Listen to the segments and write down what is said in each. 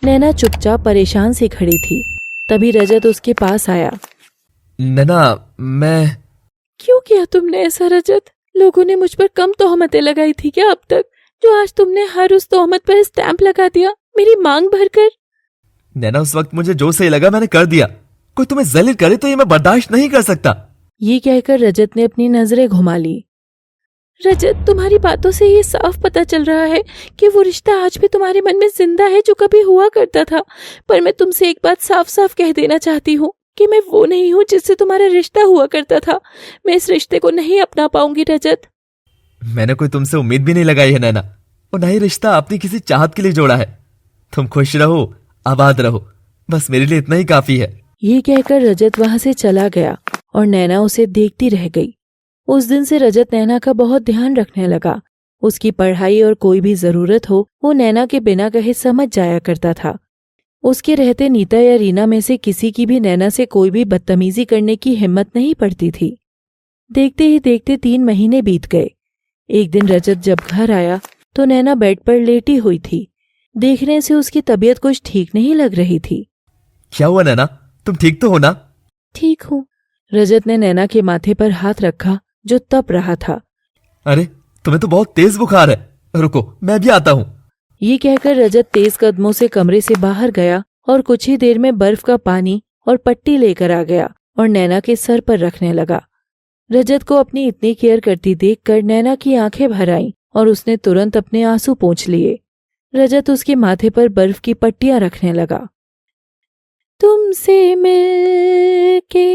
नैना चुपचाप परेशान सी खड़ी थी। तभी रजत उसके पास आया। नैना, मैं क्यों किया तुमने ऐसा रजत? लोगों ने मुझ पर कम तोहमतें लगाई थी क्या अब तक, जो आज तुमने हर उस तोहमत पर स्टैंप लगा दिया मेरी मांग भरकर? नैना, उस वक्त मुझे जो सही लगा मैंने कर दिया। कोई तुम्हें जलील करे तो ये मैं बर्दाश्त नहीं कर सकता। ये कहकर रजत ने अपनी नजरें घुमा ली। रजत, तुम्हारी बातों से ये साफ पता चल रहा है कि वो रिश्ता आज भी तुम्हारे मन में जिंदा है जो कभी हुआ करता था। पर मैं तुमसे एक बात साफ साफ कह देना चाहती हूँ कि मैं वो नहीं हूँ जिससे तुम्हारा रिश्ता हुआ करता था। मैं इस रिश्ते को नहीं अपना पाऊंगी रजत। मैंने कोई तुमसे उम्मीद भी नहीं लगाई है नैना, और ना ही रिश्ता अपनी किसी चाहत के लिए जोड़ा है। तुम खुश रहो, आबाद रहो, बस मेरे लिए इतना ही काफी है। ये कहकर रजत वहां से चला गया और नैना उसे देखती रह गई। उस दिन से रजत नैना का बहुत ध्यान रखने लगा। उसकी पढ़ाई और कोई भी जरूरत हो वो नैना के बिना कहे समझ जाया करता था। उसके रहते नीता या रीना में से किसी की भी नैना से कोई भी बदतमीजी करने की हिम्मत नहीं पड़ती थी। देखते ही देखते 3 महीने बीत गए। एक दिन रजत जब घर आया तो नैना बेड पर लेटी हुई थी। देखने से उसकी तबीयत कुछ ठीक नहीं लग रही थी। क्या हुआ नैना, तुम ठीक तो हो ना? ठीक हूँ। रजत ने नैना के माथे पर हाथ रखा जो तप रहा था। अरे, तुम्हें तो बहुत तेज बुखार है, रुको मैं भी आता हूँ। ये कहकर रजत तेज कदमों से कमरे से बाहर गया और कुछ ही देर में बर्फ का पानी और पट्टी लेकर आ गया और नैना के सर पर रखने लगा। रजत को अपनी इतनी केयर करती देखकर नैना की आंखें भर आईं और उसने तुरंत अपने आंसू पोंछ लिए। रजत उसके माथे पर बर्फ की पट्टियां रखने लगा। तुमसे मिलके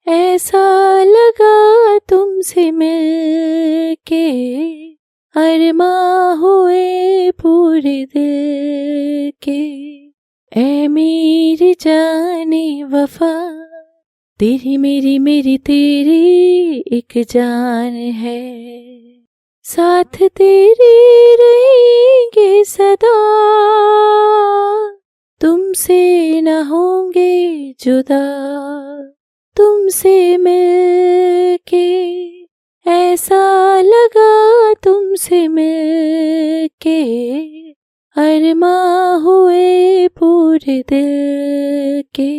ऐसा लगा, तुमसे मिलके अरमां हुए पूरे दिल के, ऐ मेरी जाने वफा, तेरी मेरी मेरी तेरी एक जान है, साथ तेरे रहेंगे सदा, तुमसे न होंगे जुदा, तुमसे मिलके ऐसा लगा, तुमसे मिलके अरमां हुए पूरे दिल के,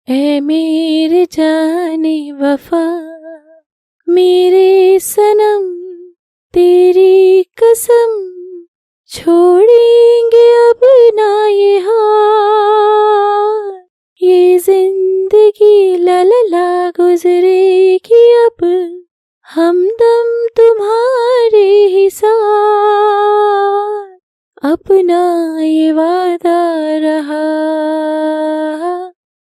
ऐ मेरे जाने वफा, मेरे सनम तेरी कसम, छोड़ेंगे अब ना ये हाल, ये जिंदगी ला ला ला गुजरेगी अब, हमदम तुम्हारे ही साथ, अपना ये वादा रहा,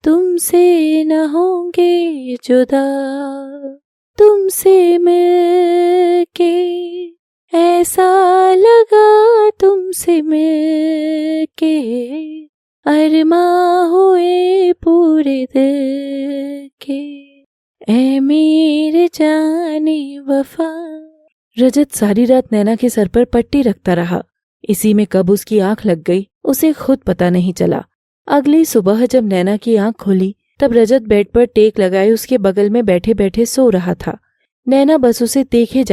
तुमसे न होंगे जुदा, तुमसे मिलके ऐसा लगा, तुमसे मिलके अरमां हुए पूरे दिल के, ऐ मेरे जाने वफा। रजत सारी रात नैना के सर पर पट्टी रखता रहा। इसी में कब उसकी आंख लग गई उसे खुद पता नहीं चला। अगली सुबह जब नैना की आंख खुली तब रजत बेड पर टेक लगाए उसके बगल में बैठे बैठे सो रहा था। नैना बस उसे देखे जा